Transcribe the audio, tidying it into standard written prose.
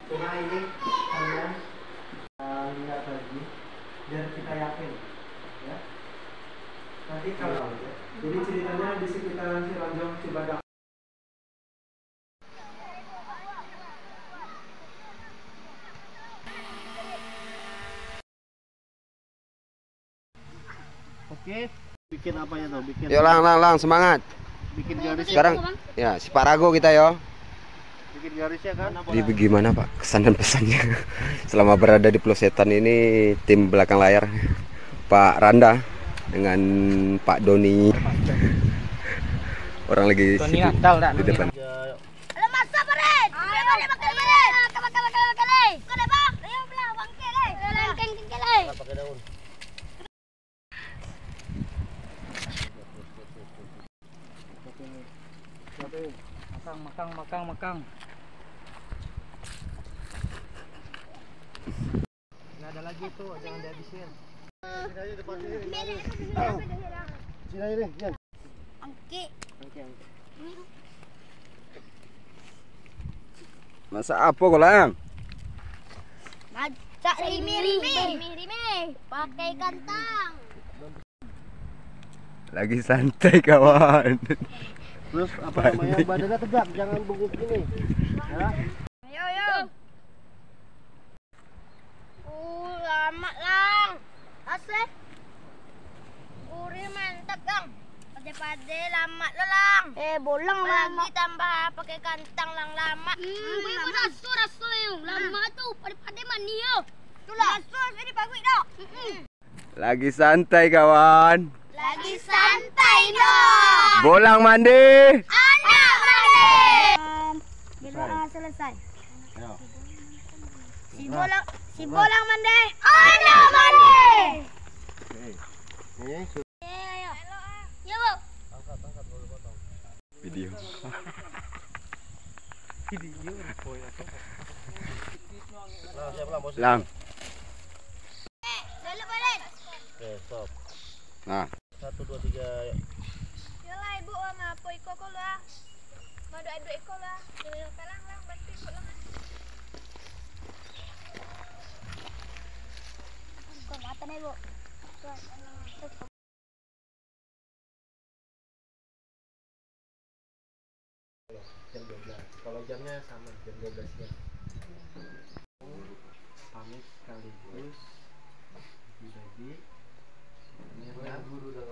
Cuma ini kalian lihat lagi biar kita yakin ya. Nanti kalau jadi ceritanya di sekitaran Ciranjang Cibadak. Oke, bikin apanya tuh? Bikin. Yo lang semangat. Bikin garis. Sekarang ya si Parago kita yo. Bikin garisnya kan? Jadi bagaimana Pak kesan dan pesannya selama berada di Pulau Setan ini, tim belakang layar Pak Randa dengan Pak Doni, orang lagi sibuk di depan. Makang. Nggak ada lagi tuh, jangan dihabisin. Sini aja depan sini. Sini aja nih, Jan. Angki. Masa apa kau lang? Masak rimi. Pakai kantang. Lagi santai kawan. Terus apa namanya? Badannya tegak, jangan bungkuk gini. Ya. Ayo. Lama lang. Asik. Uri mantap lang. Pade lama lo lang. Bolang lama. Lagi tambah pakai kantang lang lama. Raso yung lama tuh. Pade mania. Tulah. Raso ini bagus dok. Lagi santai kawan. Lagi santai no. Bolang mandi. Anak mandi. Bila selesai. Ayo. Si bolang mandi. Anak mandi. Ini Ayo. Ya, Bu. angkat dulu potong. Video. Nah, siap lah, bos. Lang. Dulu balik. Oke, stop. Nah, 1 2 3 ya. Yalah ibu sama apa iko ko lah. Madu adu iko lah. Kalang bantu ibu lah. Kau mata nih, Bu. Jam 12. Kalau jamnya sama, jam 12-nya. Pamit sekaligus dibagi. Ini guru udah